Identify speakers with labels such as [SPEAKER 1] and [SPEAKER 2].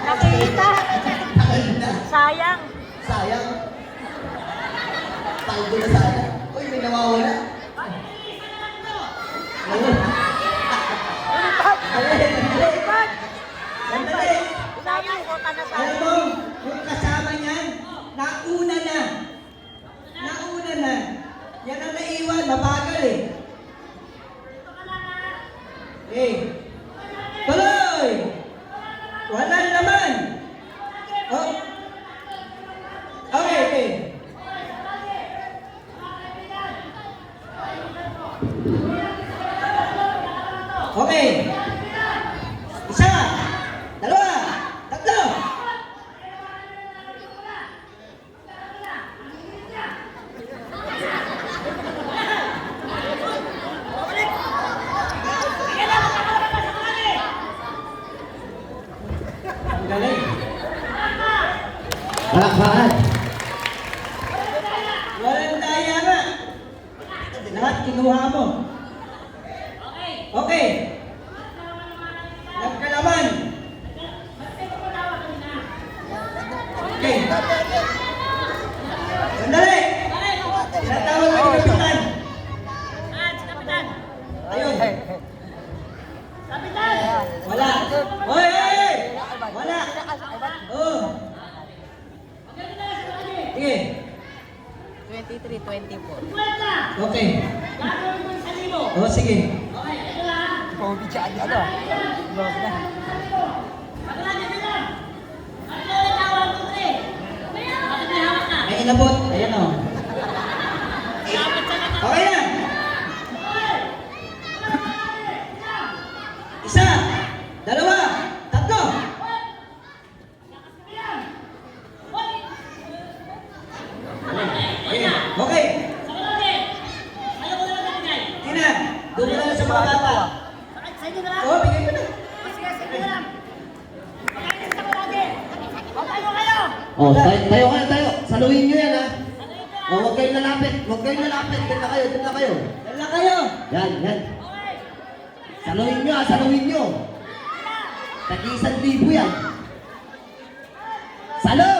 [SPEAKER 1] Nakita. Sayang.
[SPEAKER 2] Sayang. Taldo na sana. Uy, may nawawala. Ayun.
[SPEAKER 1] Lipat.
[SPEAKER 2] Sandali.
[SPEAKER 1] Sayang ko na
[SPEAKER 2] Alam
[SPEAKER 1] sayang.
[SPEAKER 2] mo, yung kasama niyan, nauna na. Nauna na. Yan ang naiwan, mabagal eh. Eh. Tuloy! Walang laman! Oh. Okay, okay. Okay. Isa, dalawa, tatlo. Ang galing. Palakpakan. Walang daya nga. Lahat kinuha mo. Okay. Nagkalaman. Okay. Sandali. Tinatawag mo yung kapitan. Ayun. Wala. Hoy, hoy! Wala. Oh. Sige.
[SPEAKER 1] 23, 24.
[SPEAKER 2] Okay. Oh, sige.
[SPEAKER 1] Kobe siya ano? Lord na.
[SPEAKER 2] May inabot. Ayan o. Okay na. Isa. Dalawa. Tatlo. Okay. Tina, doon mo na sa mga bata. Oo, bigay mo na.
[SPEAKER 3] Oh, tayo kayo, tayo. Saluhin nyo yan, ha? Oh, huwag kayong lalapit. Huwag kayong lalapit. Doon na kayo, doon na kayo.
[SPEAKER 2] Dala kayo.
[SPEAKER 3] Yan, yan. Saluhin nyo, ha? Saluhin nyo. Tag-1,000 yan. Salo!